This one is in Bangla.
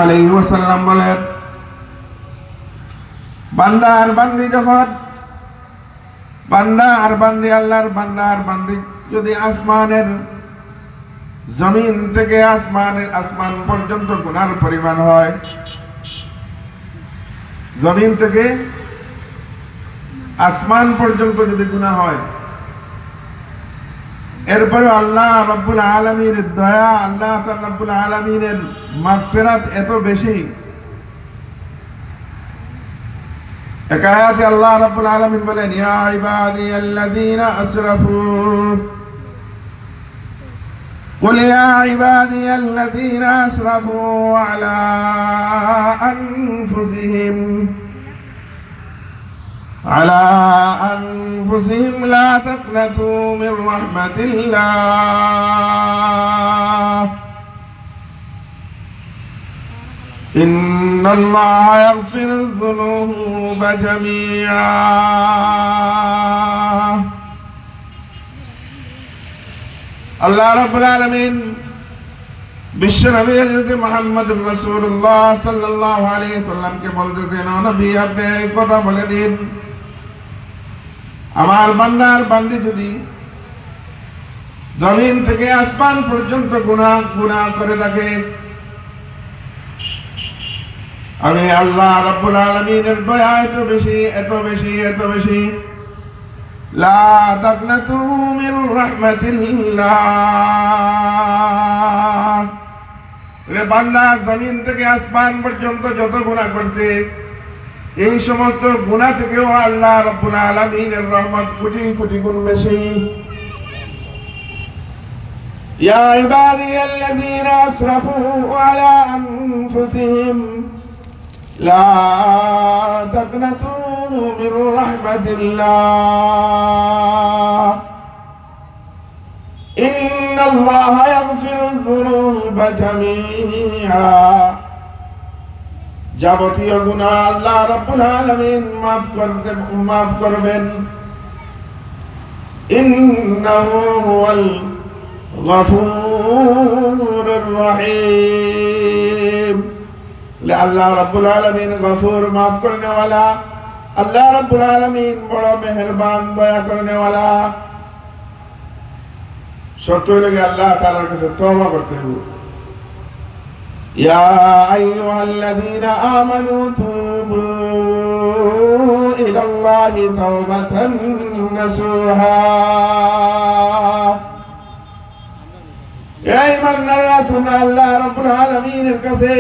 আলাইহি ওয়াসাল্লাম বলেন, বান্দা আর বান্দি যখন আল্লাহর বান্দা আর বান্দি যদি আসমানের জমিন থেকে আসমান পর্যন্ত গুনার পরিমাণ হয়, জমিন থেকে আসমান পর্যন্ত যদি গুনাহ হয়, এরপরে আল্লাহ রাব্বুল আলামিনের দয়া, আল্লাহ রাব্বুল আলামিনের মাগফিরাত এত বেশি। এক আয়াতে আল্লাহ রাব্বুল আলামিন বলেন, ইয়া ইবাদিয়াল্লাযীনা আসরাফু قل يا عبادي الذين أسرفوا على أنفسهم لا تقنطوا من رحمة الله إن الله يغفر الذنوب جميعا। আল্লাহ রাব্বুল আলামিন বিশ্বনবী হযরত মুহাম্মদুর রাসূলুল্লাহ সাল্লাল্লাহু আলাইহি সাল্লামকে বলতেছেন, ও নবী, আপনি এই কথা বলে দিন, আমার বান্দার বান্দি যদি জমিন থেকে আসমান পর্যন্ত গুনাহ করে থাকে, আমি আল্লাহ রাব্বুল আলামিনের দয়া এত বেশি লা তাকনাতু মির রাহমাতিল্লাহ। রে বান্দা জমিন থেকে আসমান পর্যন্ত যত গুনাহ করছে, এই সমস্ত গুনাহ থেকেও আল্লাহ রাব্বুল আলামিনের রহমত কোটি গুণ বেশি। ইয়া ইবাদিয়াল্লাযীনা আসরাফু আলা আনফুসিহিম লা তাকনাতু মির রাহমাতিল্লাহ ইন্নাল্লাহা ইয়াগফিরুয যুনুবা জামিআ। যাবতীয় গুনাহ আল্লাহ রাব্বুল আলামিন মাফ করবেন। ইন্নাহু হুয়াল গফুরুর রহিম। আল্লাহ রাব্বুল আলামিন গফুর, মাফ করনে वाला। আল্লাহ রাব্বুল আলামিন বড় মেহেরবান, দয়া করনে वाला। শর্ত হলো আল্লাহ তাআলার কাছে তওবা করতে হবে। ইয়া আইয়ুহাল্লাযীনা আমানু তুবু ইলাল্লাহি তাওবাতান নাসুহা। এই ঈমানদাররা, তোমরা আল্লাহ রাব্বুল আলামিনের কাছে